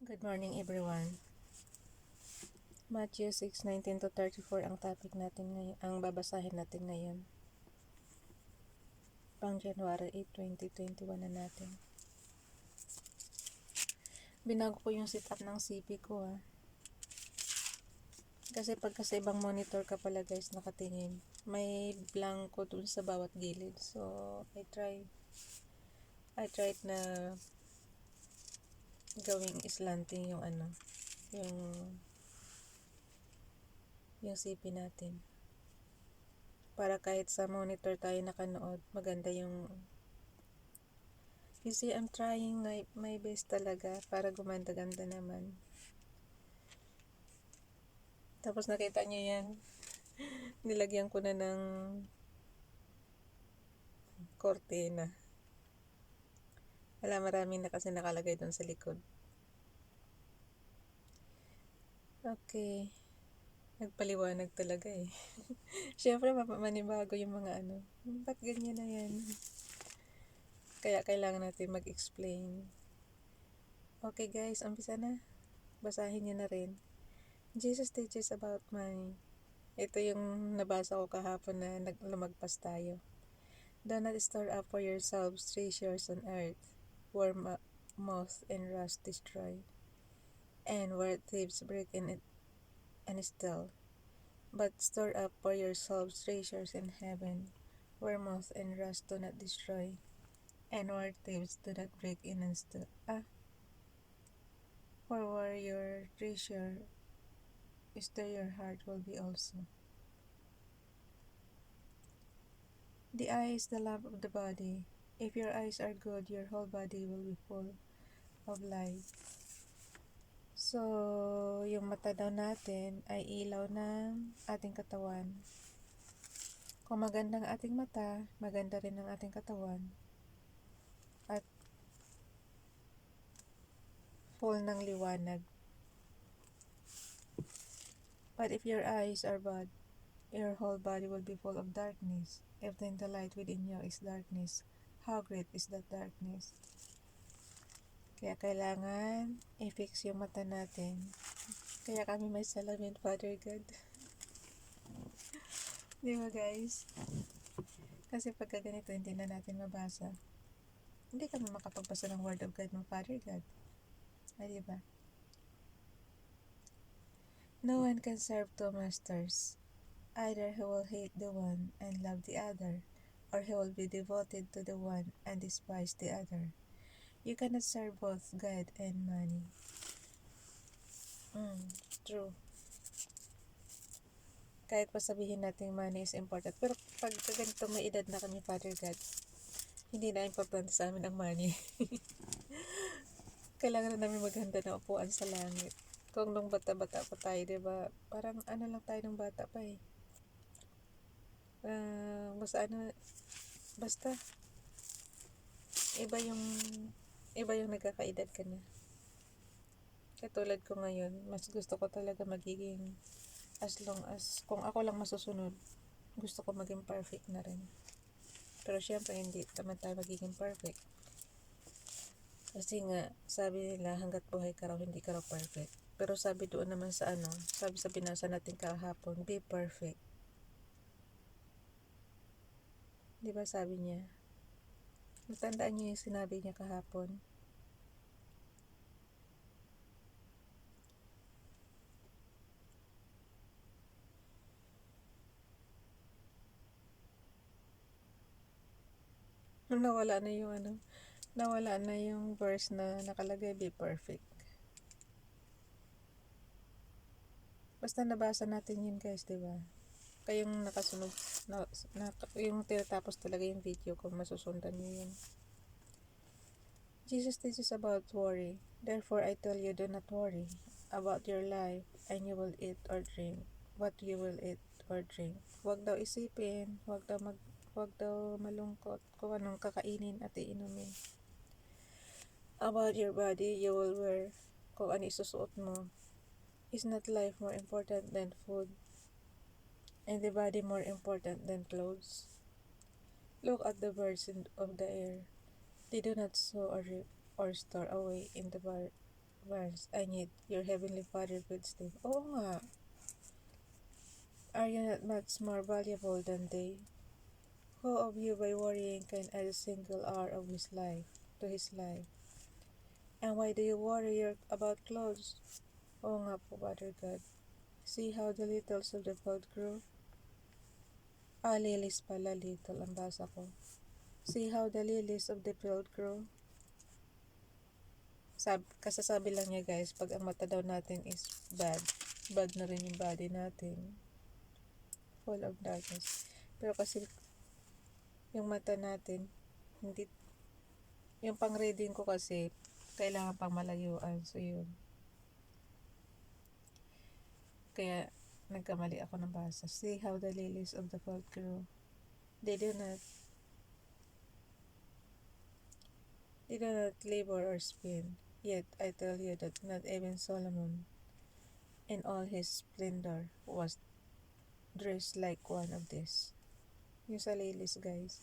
Good morning everyone. Matthew 6:19 to 34 ang topic natin ngayon, ang babasahin natin ngayon. Pang January 8, 2021 na natin. Binago ko yung setup ng CP ko Kasi pagka sa ibang monitor ka pala guys nakatingin, may blanco dun sa bawat gilid. So I tried na gawing slanting yung yung CP natin. Para kahit sa monitor tayo nakanood, maganda yung... You see, I'm trying my best talaga para gumanda-ganda naman. Tapos nakita nyo yan, nilagyan ko na ng kortina. Wala, marami na kasi nakalagay doon sa likod. Okay. Nagpaliwanag talaga Siyempre, manibago yung mga ba't ganyan na yan? Kaya kailangan natin mag-explain. Okay guys, umpisa na. Basahin nyo na rin. Jesus teaches about money. Ito yung nabasa ko kahapon na lumagpas tayo. Do not store up for yourselves treasures on earth, where moth and rust destroy, and where thieves break in it and steal. But store up for yourselves treasures in heaven, where moth and rust do not destroy, and where thieves do not break in and steal. For where your treasure is, there your heart will be also. The eye is the lamp of the body. If your eyes are good, your whole body will be full of light. So, yung mata daw natin ay ilaw ng ating katawan. Kung maganda ang ating mata, maganda rin ang ating katawan. At full ng liwanag. But if your eyes are bad, your whole body will be full of darkness. If then the light within you is darkness, how great is that darkness? Kaya kailangan i-fix yung mata natin. Kaya kami may salamin, Father God. Di ba guys? Kasi pagka ganito, hindi na natin mabasa. Hindi kami makapagbasa ng Word of God ng Father God. Ay, di ba? No one can serve two masters. Either he will hate the one and love the other, or he will be devoted to the one and despise the other. You cannot serve both God and money. True. Kahit pa sabihin natin money is important, pero pag ganito may edad na kami, Father God, hindi na importante sa amin ang money. Kailangan na namin maghanda ng upuan sa langit. Kung nung bata-bata pa tayo, diba? Parang lang tayo ng bata pa basta iba yung nagkakaedad ka na. Katulad ko ngayon, mas gusto ko talaga magiging, as long as kung ako lang masusunod, gusto ko maging perfect na rin. Pero syempre hindi naman tayo magiging perfect. Kasi nga, sabi nila hanggat buhay ka raw, hindi ka raw perfect. Pero sabi doon naman sa sabi sa binasa natin kahapon, be perfect. Diba sabi niya? Natandaan niyo yung sinabi niya kahapon? Nawala na yung nawala na yung verse na nakalagay, be perfect. Basta nabasa natin yun guys, diba? Kayong nakasunod, yung tinatapos talaga yung video kung masusundan nyo yun. Jesus teaches about worry. Therefore, I tell you, do not worry about your life and you will eat or drink. What you will eat or drink. Huwag daw isipin, huwag daw malungkot kung anong kakainin at iinumin. About your body, you will wear, kung ano isusuot mo. Is not life more important than food, and the body more important than clothes? Look at the birds of the air. They do not sow or reap or store away in the Verse, I need your heavenly Father good sleep. Oo nga. Are you not much more valuable than they? Who of you by worrying can add a single hour of his life to his life? And why do you worry about clothes? Oo nga po, Father God. See how the littles of the field grow? Lilies pala, little ang basa ko. See how the lilies of the field grow? Kasasabi lang niya guys, pag ang mata daw natin is bad, bad na rin yung body natin. Full of darkness. Pero kasi yung mata natin, hindi, yung pang reading ko kasi, kailangan pang malayuan. So yun. Kaya nagkamali ako ng basa. See how the lilies of the field grow. They do not labor or spin. Yet I tell you that not even Solomon in all his splendor was dressed like one of these. Yung sa lilies guys.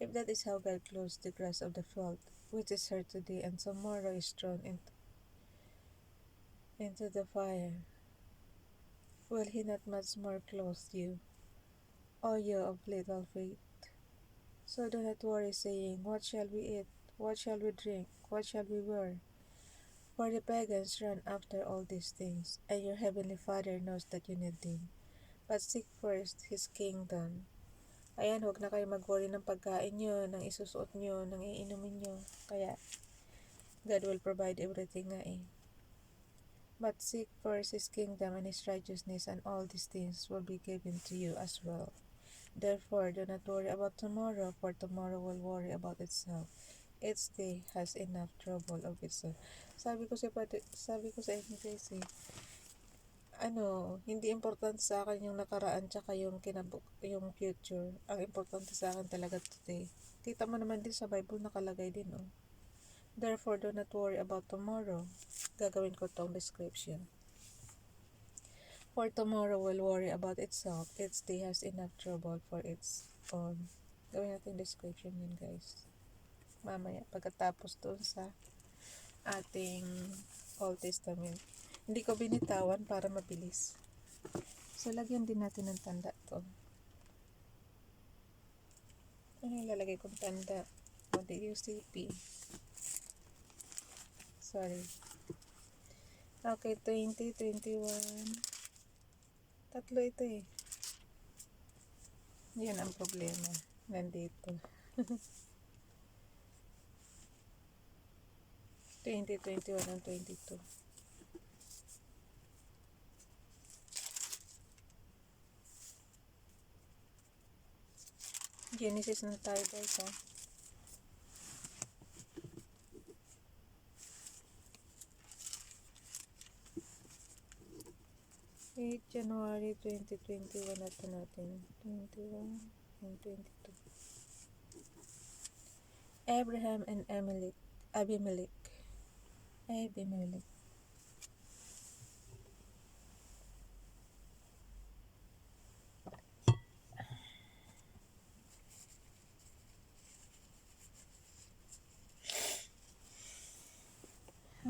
If that is how God clothes the grass of the field, which is here today and tomorrow is thrown into the fire, will he not much more clothe you, O you of little faith? So do not worry, saying, what shall we eat? What shall we drink? What shall we wear? For the pagans run after all these things, and your heavenly Father knows that you need them. But seek first His kingdom. Ayan, huwag na kayo mag-worry ng pagkain nyo, ng isusuot nyo, ng iinumin nyo. Kaya, God will provide everything nga eh. But seek first His kingdom and His righteousness, and all these things will be given to you as well. Therefore, do not worry about tomorrow, for tomorrow will worry about itself. Each day has enough trouble of itself. Sabi ko sa inyo guys eh, hindi importante sa akin yung nakaraan tsaka yung yung future. Ang importante sa akin talaga today. Kita mo naman din sa Bible nakalagay din oh. Therefore, do not worry about tomorrow. Gagawin ko tong description. For tomorrow will worry about itself. Each day has enough trouble for its own. Gawin natin description yun guys. Mamaya, pagkatapos doon sa ating Old Testament. Hindi ko binitawan para mabilis. So, lagyan din natin ng tanda to. Ano yung lalagay kong tanda? O, DUCP. Sorry. Okay, 2021. Tatlo ito eh. Yan ang problema. Nandito. 2021 and 22. Genesis na tayo guys ha. January 2021 na ito natin. 21 and 22. Abraham and Abimelech.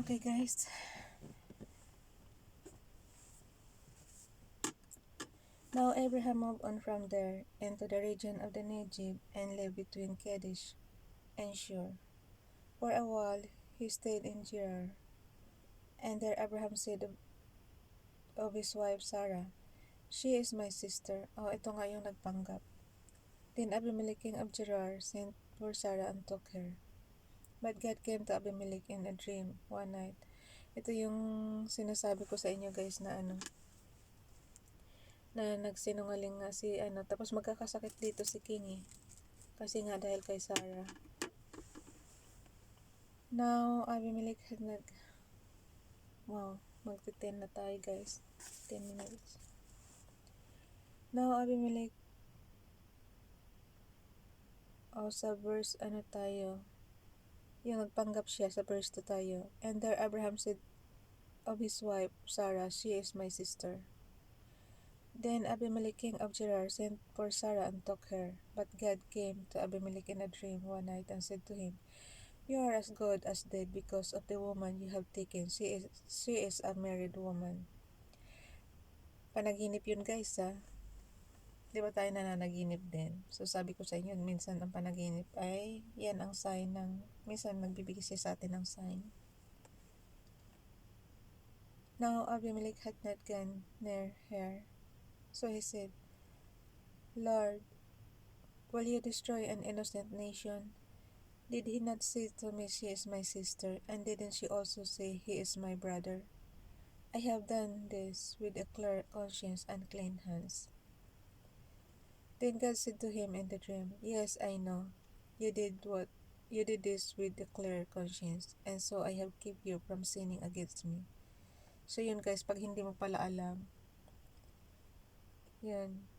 Okay guys. Now Abraham moved on from there into the region of the Negev and lived between Kadesh and Shur. For a while he stayed in Gerar. And there Abraham said of his wife Sarah, she is my sister. Ito nga yung nagpanggap. Then Abimelech king of Gerar sent for Sarah and took her. But God came to Abimelech in a dream one night. Ito yung sinasabi ko sa inyo guys na na nagsinungaling nga si tapos magkakasakit dito si King eh. Kasi nga dahil kay Sarah. Now Abimelech had magti-10 na tayo guys. 10 minutes. Now Abimelech sa verse tayo. Yung nagpanggap siya sa verse 2 tayo. And there Abraham said of his wife Sarah, she is my sister. Then Abimelech king of Gerar sent for Sarah and took her. But God came to Abimelech in a dream one night and said to him, You are as good as dead because of the woman you have taken. She is a married woman. Panaginip yun guys ha. Di ba tayo nananaginip din? So sabi ko sa inyo, minsan ang panaginip ay yan ang sign ng, minsan magbibigay siya sa atin ng sign. Now Abimelech had not gone near her. So he said, Lord, will you destroy an innocent nation? Did he not say to me she is my sister, and didn't she also say he is my brother? I have done this with a clear conscience and clean hands. Then God said to him in the dream, Yes, I know. You did this with a clear conscience, and so I have kept you from sinning against me. So yun guys, pag hindi mo pala alam, yun,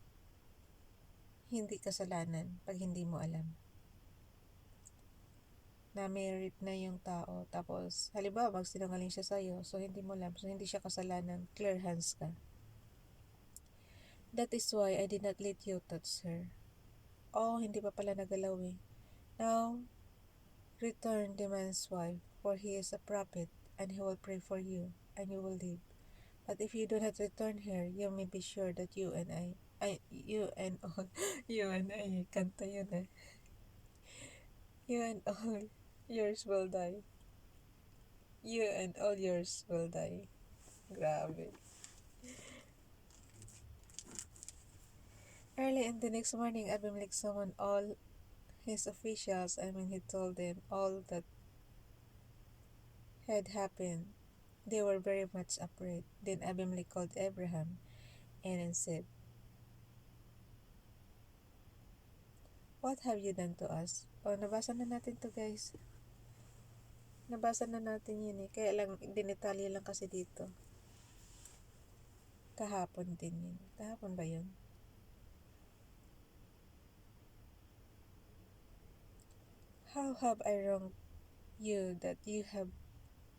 hindi kasalanan pag hindi mo alam na married na yung tao. Tapos, halimbawa, magsinungaling siya sa'yo, so hindi mo alam, so hindi siya kasalanan, clear hands ka. That is why I did not let you touch her. Oh, hindi pa pala nagalaw eh. Now, return the man's wife, for he is a prophet, and he will pray for you, and you will live. But if you do not return her, you may be sure that you and all, you and I, kanta yun eh. You and all yours will die. You and all yours will die. Grabe. Early in the next morning, Abimelech summoned all his officials, and when he told them all that had happened, they were very much afraid. Then Abimelech called Abraham and said, What have you done to us? Oh, nabasa na natin to guys. Nabasa na natin yun eh. Kaya lang, dinetalye lang kasi dito. Kahapon din yun. Kahapon ba yun? How have I wronged you that you have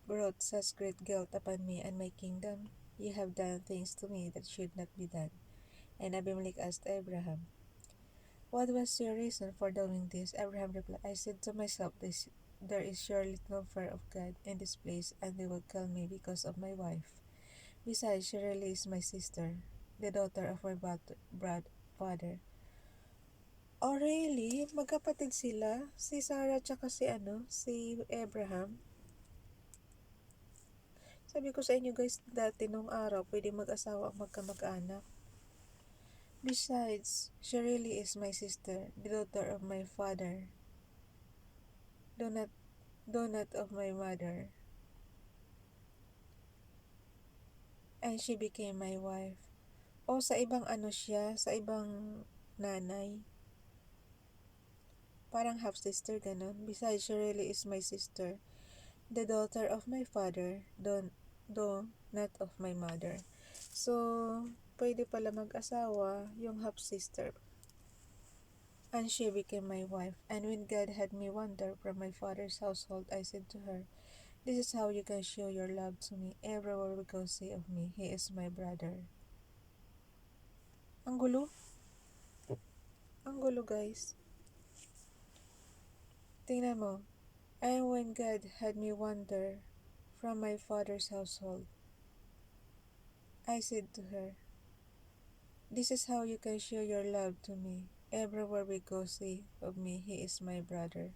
brought such great guilt upon me and my kingdom? You have done things to me that should not be done. And Abimelech asked Abraham, What was your reason for doing this? Abraham replied, I said to myself, there is surely no fear of God in this place, and they will kill me because of my wife. Besides, she really is my sister, the daughter of my father. Oh, really? Magkapatid sila? Si Sarah tsaka si Abraham? Sabi ko sa inyo guys, dati nung araw, pwede mag-asawa ang magkamag-anak. Besides, she really is my sister, the daughter of my father, do not of my mother. And she became my wife. O sa ibang siya, sa ibang nanay. Parang half-sister, ganon. Besides, she really is my sister, the daughter of my father, though not of my mother. So, pwede pala mag-asawa yung half-sister. And she became my wife. And when God had me wander from my father's household, I said to her, This is how you can show your love to me. Everywhere we go, say of me, he is my brother. Ang gulo. Ang gulo guys. Tingnan mo. And when God had me wander from my father's household, I said to her, This is how you can show your love to me. Everywhere we go, say of me, he is my brother.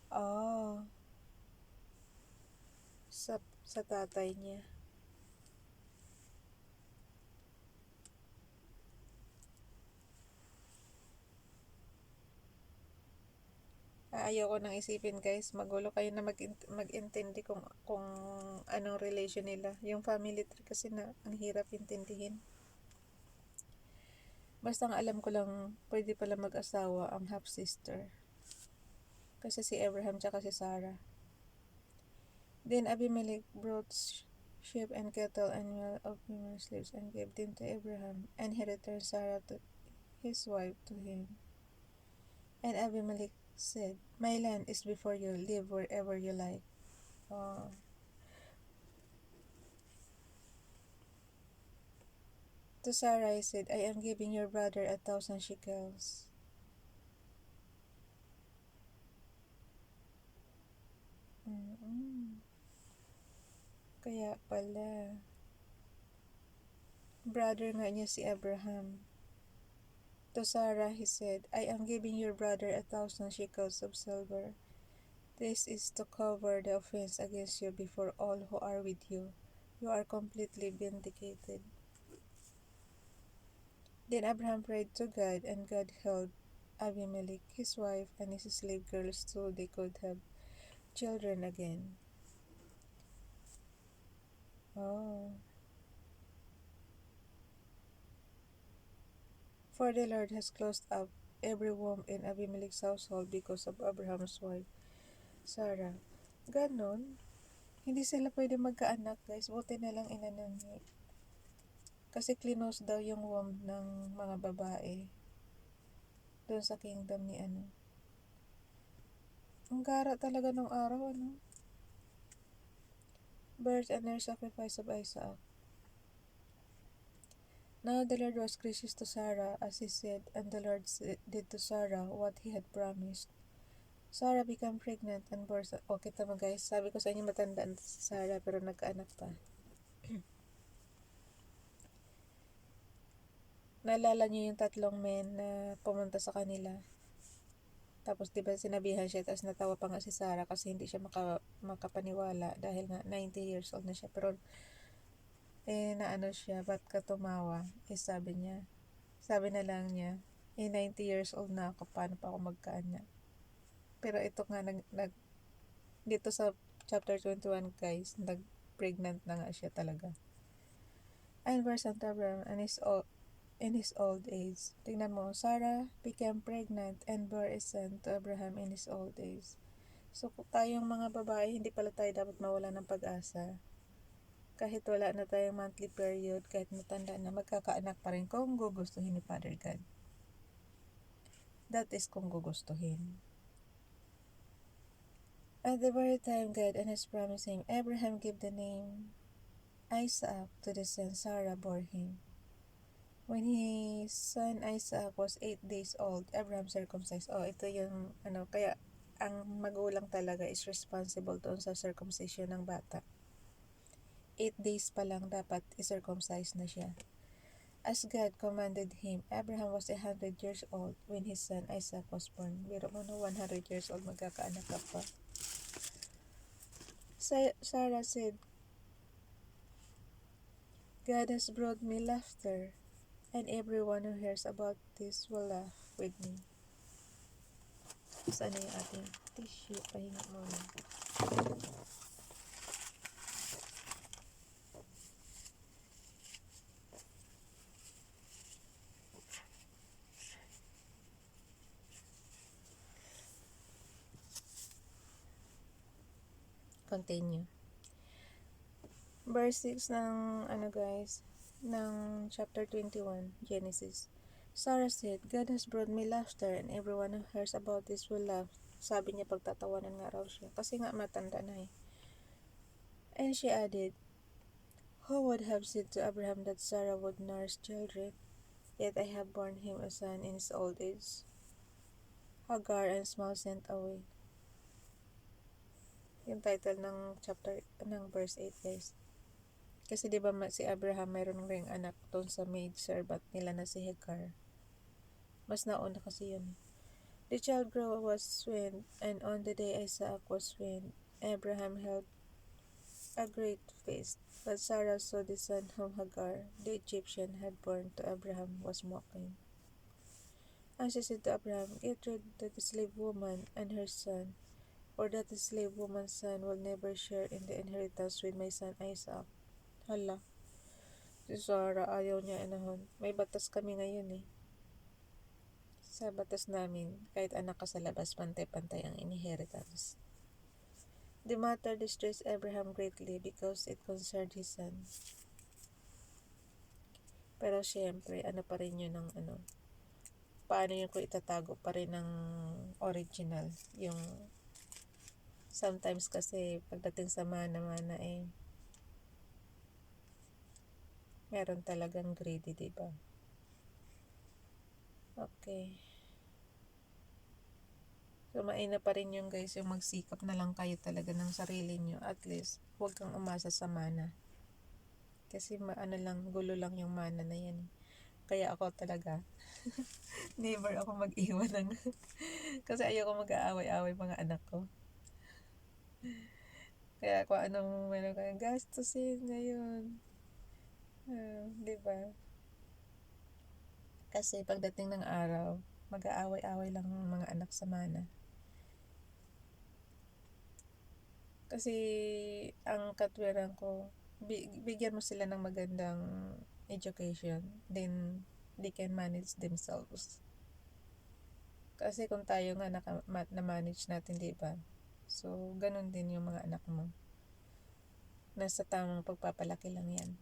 Oh, sa tatay niya. Ayoko nang isipin guys, magulo kayo na mag-intindi kung anong relation nila. Yung family tree kasi na ang hirap intindihin. Basta ang alam ko lang, pwede pala mag-asawa ang half-sister. Kasi si Abraham tsaka si Sarah. Then Abimelech brought sheep and cattle and well of women slaves and gave them to Abraham, and he returned Sarah to his wife to him. And Abimelech said, My land is before you, live wherever you like. Oh. To Sarah I said, I am giving your brother 1,000 shekels. Kaya pala. Brother nga niya si Abraham. To Sarah he said, I am giving your brother 1,000 shekels of silver. This is to cover the offense against you before all who are with you. You are completely vindicated. Then Abraham prayed to God, and God held Abimelech, his wife, and his slave girls so they could have children again. Oh. For the Lord has closed up every womb in Abimelech's household because of Abraham's wife, Sarah. Ganon. Hindi sila pwede magkaanak, guys. Buti na lang inanon niya. Kasi clinose daw yung womb ng mga babae doon sa kingdom ni ano. Ang gara talaga ng araw, ano? Birth and their sacrifice of Isaac. Now the Lord was gracious to Sarah, as he said, and the Lord did to Sarah what he had promised. Sarah became pregnant and bore. Okay, tama guys. Sabi ko sa inyo matandaan si Sarah pero nagkaanak pa. Naalala niyo yung tatlong men na pumunta sa kanila. Tapos diba sinabihan siya, tapos natawa pa nga si Sarah kasi hindi siya makapaniwala dahil nga 90 years old na siya. Pero naano siya, ba't ka tumawa? Sabi niya. Sabi na lang niya, 90 years old na ako, paano pa ako magkaanak? Pero ito nga, dito sa chapter 21 guys, nag-pregnant na nga siya talaga. And verse on Abraham, in his old age. Tingnan mo, Sarah became pregnant and bore a son to Abraham in his old age. So, tayong mga babae, hindi pala tayo dapat mawala ng pag-asa. Kahit wala na tayong monthly period, kahit matanda na, magkakaanak pa rin kung gugustuhin ni Father God. That is kung gugustuhin. At the very time God and his promise him, Abraham gave the name Isaac to the son Sarah bore him. When his son Isaac was 8 days old, Abraham circumcised. Oh, ito yung kaya ang magulang talaga is responsible doon sa circumcision ng bata. 8 days pa lang dapat i-circumcise na siya. As God commanded him, Abraham was 100 years old when his son Isaac was born. Biro mo 100 years old, magkakaanak ka pa. Sarah said, God has brought me laughter, and everyone who hears about this will laugh with me. Saan na yung ating tissue? Pahinga muna. Continue. Verse 6 ng ng chapter 21, Genesis. Sarah said, God has brought me laughter, and everyone who hears about this will laugh. Sabi niya, pagtatawanan nga raw siya. Kasi nga matanda na eh. And she added, who would have said to Abraham that Sarah would nurse children? Yet I have borne him a son in his old age. Hagar and Ishmael sent away. Yung title ng chapter, ng verse 8 guys. Kasi diba si Abraham mayroon ring anak doon sa maid servant nila na si Hagar. Mas nauna kasi yun. The child grew was weaned, and on the day Isaac was weaned, Abraham held a great feast. But Sarah saw the son whom Hagar, the Egyptian, had born to Abraham was mocking. And she said to Abraham, get rid of the slave woman and her son, or that the slave woman's son will never share in the inheritance with my son Isaac. Hala, si Sarah ayaw niya inahon. May batas kami ngayon eh. Sa batas namin, kahit anak ka sa labas, pantay-pantay ang inheritance. The matter distressed Abraham greatly because it concerned his son. Pero syempre, pa rin yun ng paano yun kung itatago pa rin ng original. Yung sometimes kasi pagdating sa mana-mana meron talagang greedy, diba? Okay. Kumain na pa rin yung guys, yung magsikap na lang kayo talaga ng sarili nyo. At least, huwag kang umasa sa mana. Kasi ano lang, gulo lang yung mana na yan. Kaya ako talaga, never ako mag-iwan ng kasi ayoko mag-aaway-aaway mga anak ko. Kaya kung anong meron kayo, gastusin ngayon. Di ba? Kasi pagdating ng araw, mag-aaway-aaway lang ng mga anak sa mana. Kasi ang katwiran ko, bigyan mo sila ng magandang education, then they can manage themselves. Kasi kung tayo nga na-manage natin, di ba? So, ganun din yung mga anak mo. Nasa tamang pagpapalaki lang yan.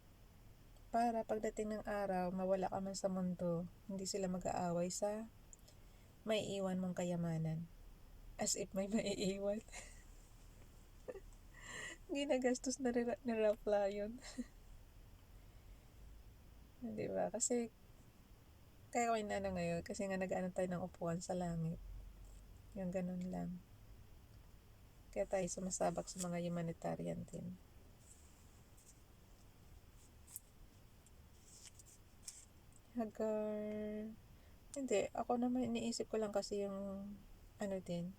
Para pagdating ng araw, mawala ka man sa mundo, hindi sila mag-aaway sa may iwan mong kayamanan. As if may maiiwan. Ginagastos na ni Rafla yun. Diba? Kasi, kaya ko inano ngayon, kasi nga nag-ano tayo ng upuan sa langit. Yung ganun lang. Kaya tayo sumasabak sa mga humanitarian din. Hagar, hindi, ako naman iniisip ko lang kasi yung, ano din,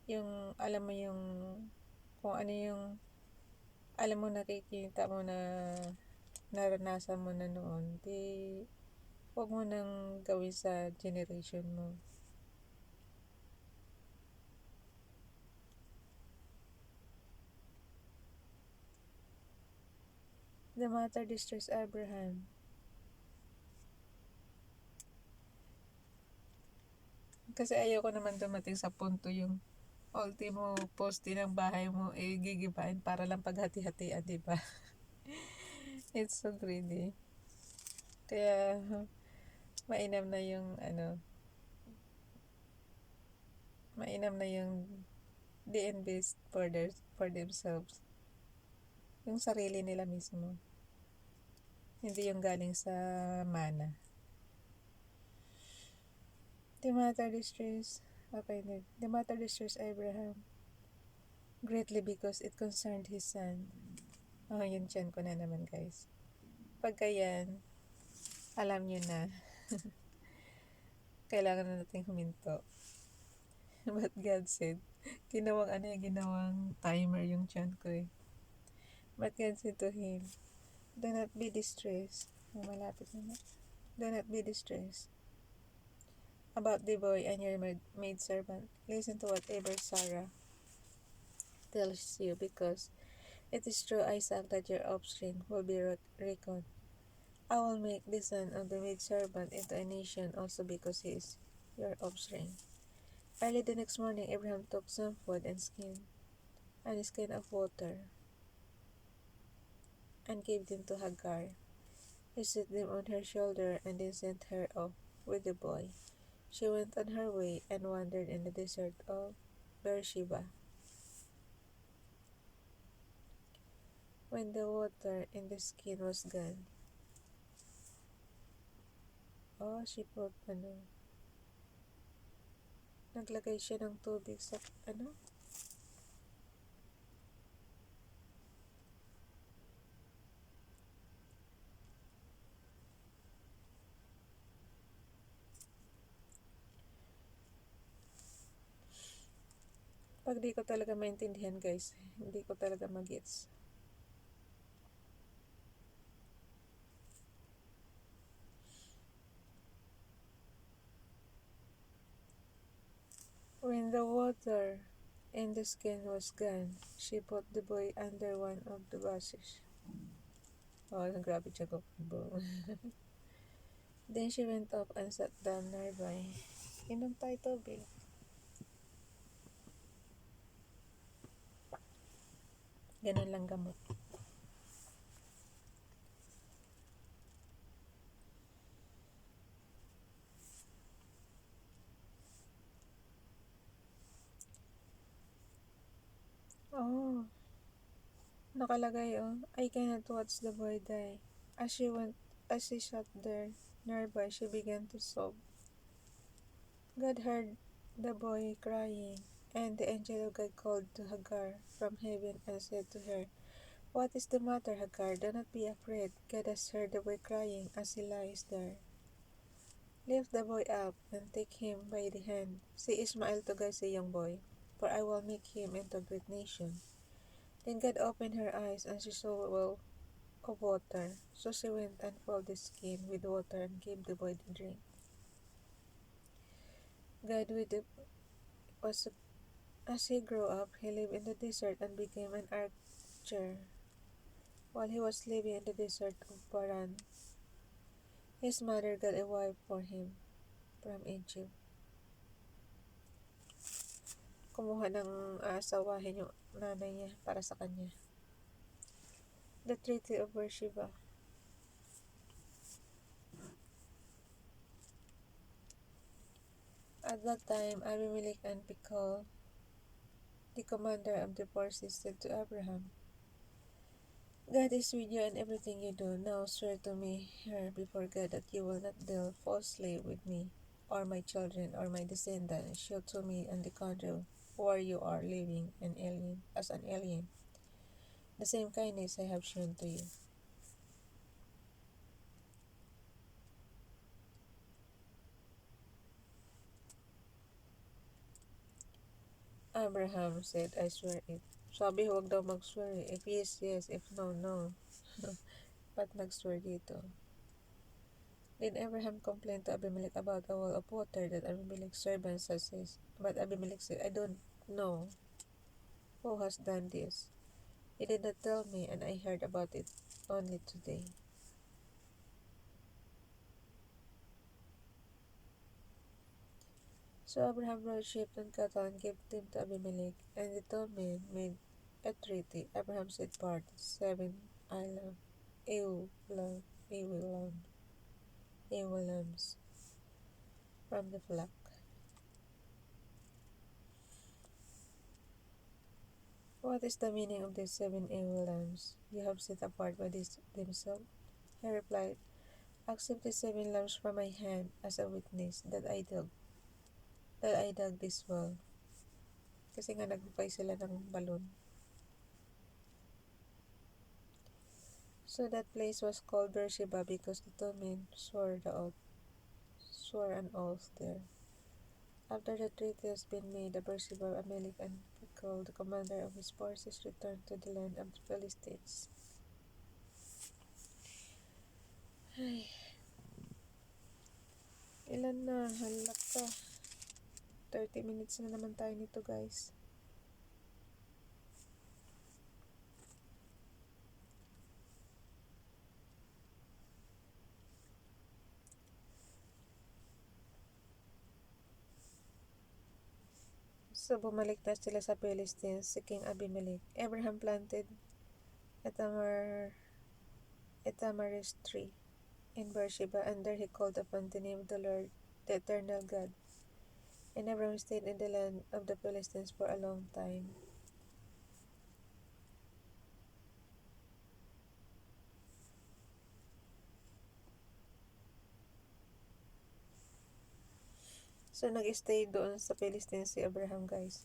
yung, alam mo yung, kung ano yung, alam mo nakikita mo na, naranasan mo na noon, di, huwag mo nang gawin sa generation mo. The matter distress Abraham. Kasi ayoko naman dumating sa punto yung ultimo poste ng bahay mo gigibain para lang paghati-hatian, di ba? It's so greedy. Kaya mainam na yung mainam na yung invest for themselves. Yung sarili nila mismo. Hindi yung galing sa mana. The matter distress. Okay, the matter distress Abraham greatly because it concerned his son. Oh, yun tiyan ko na naman guys. Pagka yan, alam nyo na. Kailangan na natin huminto. But God said, ginawang timer yung tiyan ko eh. But God said to him, do not be distressed. Malapit na. Do not be distressed about the boy and your maid servant. Listen to whatever Sarah tells you, because it is through Isaac that your offspring will be reckoned. I will make the son of the maid servant into a nation also because he is your offspring. Early the next morning, Abraham took some food and a skin of water, and gave them to Hagar. He set them on her shoulder and then sent her off with the boy. She went on her way and wandered in the desert of Beersheba. When the water in the skin was gone, she put, naglagay siya ng tubig sa, pag di ko talaga maintindihan guys, hindi ko talaga magets. When the water in the skin was gone, she put the boy under one of the bushes. Grabe siya ko. Then she went up and sat down nearby. Inom tayo tubig. Ganun lang gamot. Nakalagay I cannot watch the boy die. As she sat there nearby, she began to sob. God heard the boy crying, and the angel of God called to Hagar from heaven and said to her, "What is the matter, Hagar? Do not be afraid. God has heard the boy crying as he lies there. Lift the boy up and take him by the hand. See Ishmael to God, say young boy, for I will make him into a great nation." Then God opened her eyes, and she saw a well of water. So she went and filled the skin with water and gave the boy the drink. God with the, was As he grew up, he lived in the desert and became an archer. While he was living in the desert of Paran, his mother got a wife for him from Egypt. Kumuha ng aasawahin yung nanay niya para sa kanya. The Treaty of Beersheba. At that time, Abimelech and Phicol, the commander of the forces, said to Abraham, "God is with you in everything you do. Now swear to me here before God that you will not deal falsely with me, or my children, or my descendants. Show to me in the country where you are living as an alien the same kindness I have shown to you." Abraham said, "I swear it." Sabi, huwag daw mag-swear eh. If yes, yes. If no, no. Ba't nag-swear dito? Then Abraham complained to Abimelech about the wall of water that Abimelech's servants had said. But Abimelech said, "I don't know who has done this. He did not tell me, and I heard about it only today." So Abraham brought sheep and cattle and gave them to Abimelech, and the two men made a treaty. Abraham set apart 7 ewe lambs from the flock. "What is the meaning of these 7 lambs you have set apart by themselves?" He replied, "Accept the 7 lambs from my hand as a witness that I dug this well." Kasi nga nagbukay sila ng balon. So that place was called Beersheba because the two men swore an oath there. After the treaty has been made, the Beersheba, Amalek, and Phicol, the commander of his forces, returned to the land of the Philistines. Ay, ilan na? Halak ka. 30 minutes na naman tayo nito, guys. So, bumalik na sila sa Philistines, si King Abimelech. Abraham planted a tamarisk tree in Beersheba, and there he called upon the name of the Lord, the eternal God. And Abraham stayed in the land of the Philistines for a long time. So, nag-stay doon sa Philistines si Abraham, guys.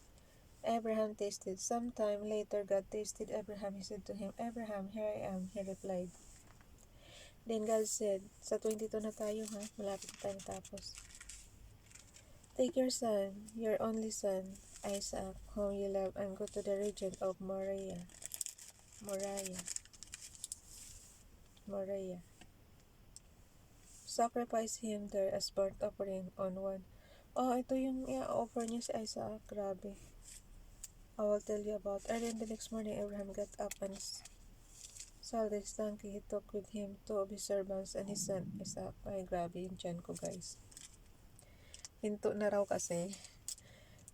Abraham tasted. Sometime later, God tasted Abraham. He said to him, "Abraham, here I am." He replied. Then God said, sa 22 na tayo ha, malapit na tayo natapos. "Take your son, your only son, Isaac, whom you love, and go to the region of Moriah. Sacrifice him there as burnt offering on one." Oh, ito yung i-offer niya si Isaac. Grabe. I will tell you about. Early in the next morning, Abraham got up and saddled his donkey. He took with him 2 of his servants and his son Isaac. Ay, grabe yung tiyan ko, guys. Hinto na raw kasi.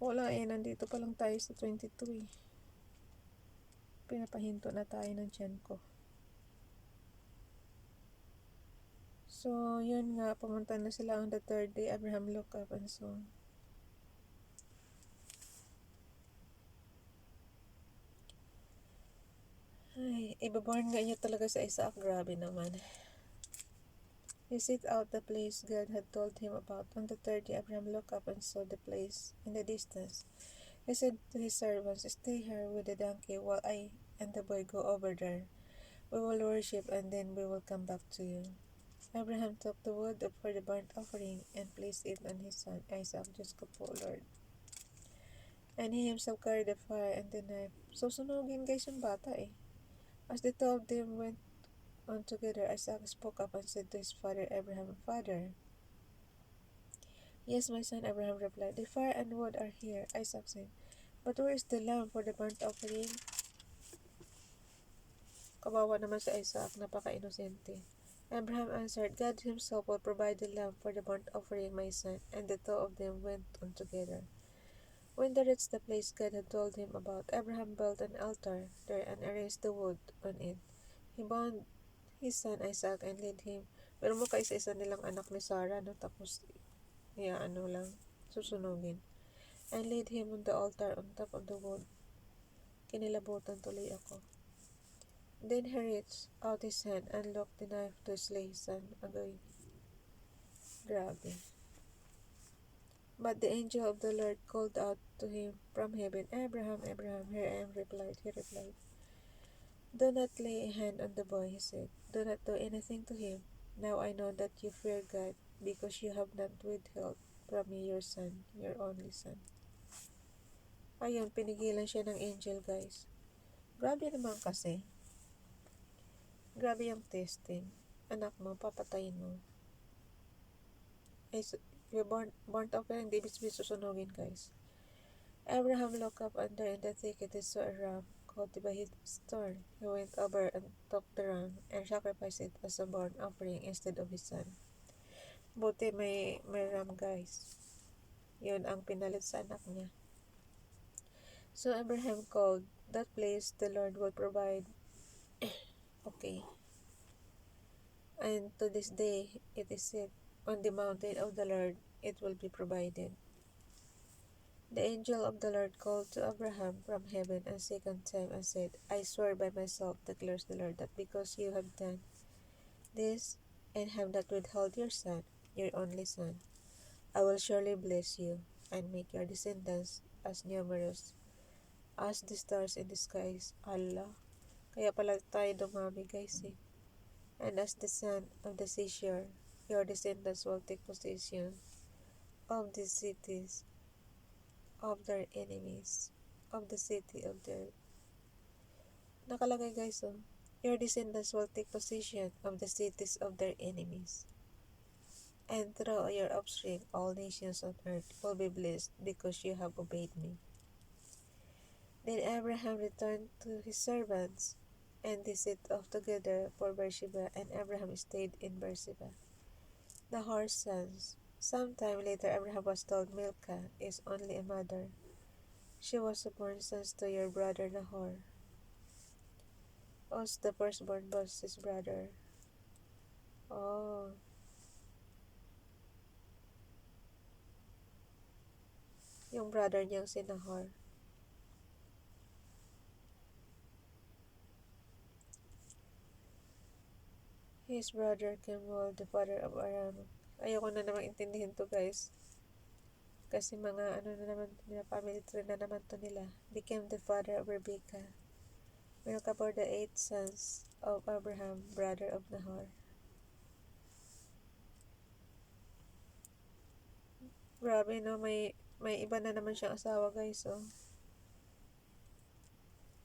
Wala eh, nandito pa lang tayo sa 22 eh. Pinapahinto na tayo ng tiyan ko. So, yun nga, pumunta na sila on the third day. Abraham looked up and saw. Ay, ibaborn nga niya talaga sa Isaac. Grabe naman. He set out the place God had told him about. On the third day, Abraham looked up and saw the place in the distance. He said to his servants, "Stay here with the donkey while I and the boy go over there. We will worship and then we will come back to you." Abraham took the wood for the burnt offering and placed it on his son Isaac. Diyos ko po, Lord. And he himself carried the fire and the knife. So sunugin guys yung bata eh. As the two of them went on together, Isaac spoke up and said to his father Abraham, "Father." "Yes, my son," Abraham replied. "The fire and wood are here," Isaac said. "But where is the lamb for the burnt offering?" Kawawa naman si Isaac, napaka-inosente. Abraham answered, "God himself will provide the lamb for the burnt offering, my son." And the two of them went on together. When they reached the place God had told him about, Abraham built an altar there and arranged the wood on it. He bound his son Isaac and led him. Pero mo kaisa-isa nilang anak ni Sarah, no? Tapos, susunugin. And laid him on the altar on top of the wood. Kinilabutan tuloy ako. Then he reached out his hand and locked the knife to slay his son. Agoy. Grabe. But the angel of the Lord called out to him from heaven, "Abraham, Abraham." "Here I am," he replied. "Do not lay a hand on the boy," he said. "Do not do anything to him. Now I know that you fear God, because you have not withheld from me your son, your only son." Ayun, pinigilan siya ng angel, guys. Grabe naman kasi. Grabe yung testing. Anak mo, papatayin mo. Yung burnt offering, di ibig susunugin, guys. Abraham looked up under in the thicket and saw a ram caught by his thorn. He went over and took the ram and sacrificed it as a burnt offering instead of his son. Buti may ram, guys. Yun ang pinalit sa anak niya. So Abraham called that place, "The Lord will provide." Okay. And to this day it is said, "On the mountain of the Lord it will be provided." The angel of the Lord called to Abraham from heaven a second time and said, "I swear by myself, declares the Lord, that because you have done this and have not withheld your son, your only son, I will surely bless you and make your descendants as numerous as the stars in the skies." Allah. Kaya pala tayo dumami, guys eh. "And as the sand of the seashore, your descendants will take possession of the cities of their enemies, of the city of their..." Nakalagay, guys, oh. "Your descendants will take possession of the cities of their enemies. And through your offspring, all nations on earth will be blessed because you have obeyed me." Then Abraham returned to his servants, and they set off together for Beersheba, and Abraham stayed in Beersheba. The Nahor's sons. Sometime later, Abraham was told, "Milcah is only a mother. She was born sons to your brother Nahor." Uz, the firstborn, was his brother. Oh. Yung brother niyang si Nahor. His brother Kemuel, the father of Aram. Ayoko na namang intindihin to, guys. Kasi mga family tree na naman to nila. Became the father of Rebekah. Milcah bore the 8 sons of Abraham, brother of Nahor. Grabe, no? May iba na naman siyang asawa, guys, oh.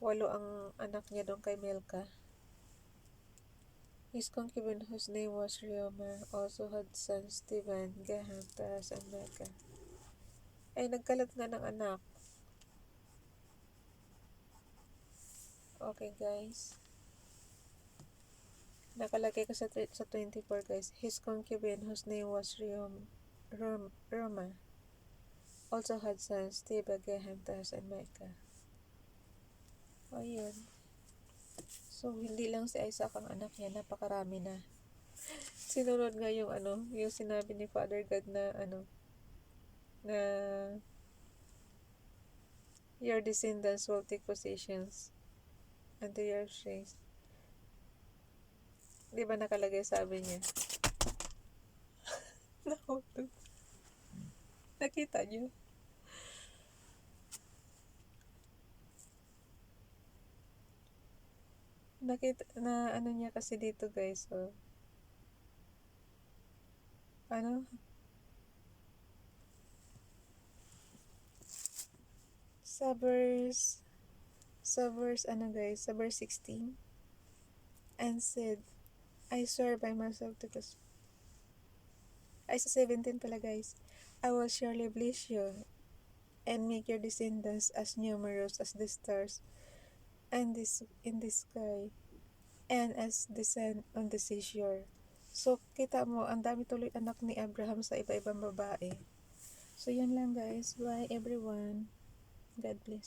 8 ang anak niya doon kay Milcah. His concubine, whose name was Rehoboam, also had sons Stephen, Gaham, Taras, and Mecca. Ay, nagkalat nga ng anak. Okay, guys. Nakalagay ko sa 24, guys. His concubine, whose name was Roma, also had sons Stephen, Gaham, Taras, and Mecca. Ayun. So, hindi lang si Isaac ang anak niya, napakarami na. Sinunod nga yung yung sinabi ni Father God na na your descendants will take possessions unto your strength. Di ba nakalagay, sabi niya? Nahulog. Nakita niyo? Nakita na ano niya kasi dito guys, oh. Ano? Sa verse 16, and said, I swear by myself to God. Ay, sa 17 pala guys. I will surely bless you and make your descendants as numerous as the stars and this in the sky and as the sand on the seashore. So, kita mo, ang dami tuloy anak ni Abraham sa iba-ibang babae. So, yun lang guys. Bye everyone. God bless.